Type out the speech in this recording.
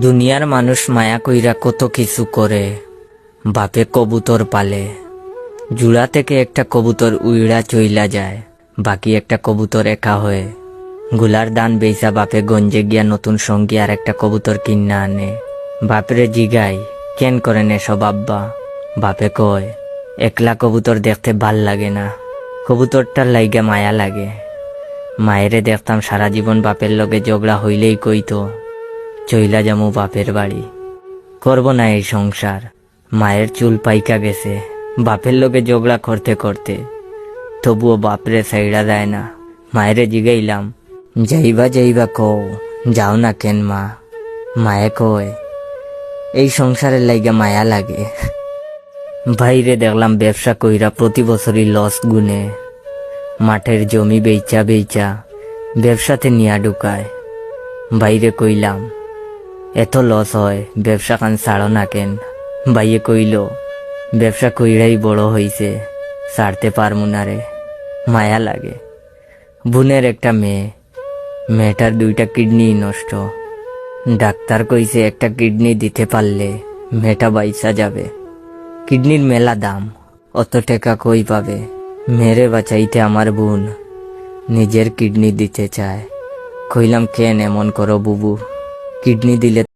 দুনিয়ার মানুষ মায়া কইরা কত কিছু করে। বাপে কবুতর পালে, জুড়া থেকে একটা কবুতর উইড়া চইলা যায়, বাকি একটা কবুতর একা হয়ে। গুলার দান বেচা বাপে গঞ্জে গিয়া নতুন সঙ্গী আর একটা কবুতর কিন্না আনে। বাপরে জিগাই কেন করেন এসব আব্বা? বাপে কয় একলা কবুতর দেখতে ভাল লাগে না, কবুতরটার লাইগা মায়া লাগে। মায়েরে দেখতাম সারা জীবন বাপের লগে ঝগড়া হইলেই কইতো চইলা যামু বাপের বাড়ি, করব না এই সংসার। মায়ের চুল পাইকা গেছে বাপের লগে ঝগড়া করতে করতে, তবুও বাপরে সাইড়া দেয় না। মায়েরে জিগাইলাম যাইবা যাইবা কও, যাও না কেন মা? মায়ে কয় এই সংসারের লাইগা মায়া লাগে। বাইরে দেখলাম ব্যবসা কইরা প্রতি বছরই লস গুনে, মাঠের জমি বেচা বেচা ব্যবসাতে নিয়া ঢুকায়। বাইরে কইলাম এত লস হয়, ব্যবসা কান ছাড়ো না কেন? বাইয়ে কইল ব্যবসা কইরাই বড় হইছে, ছাড়তে পারমু না রে, মায়া লাগে। বোনের একটা মেয়ে, মেয়েটার 2টা কিডনি নষ্ট। ডাক্তার কইছে একটা কিডনি দিতে পারলে মেয়েটা বাইচা যাবে। কিডনির মেলা দাম, অত টাকা কই পাবে? মেরে বাঁচাইতে আমার বোন নিজের কিডনি দিতে চায়। কইলাম কেন এমন করো বুবু? কিডনি দিলে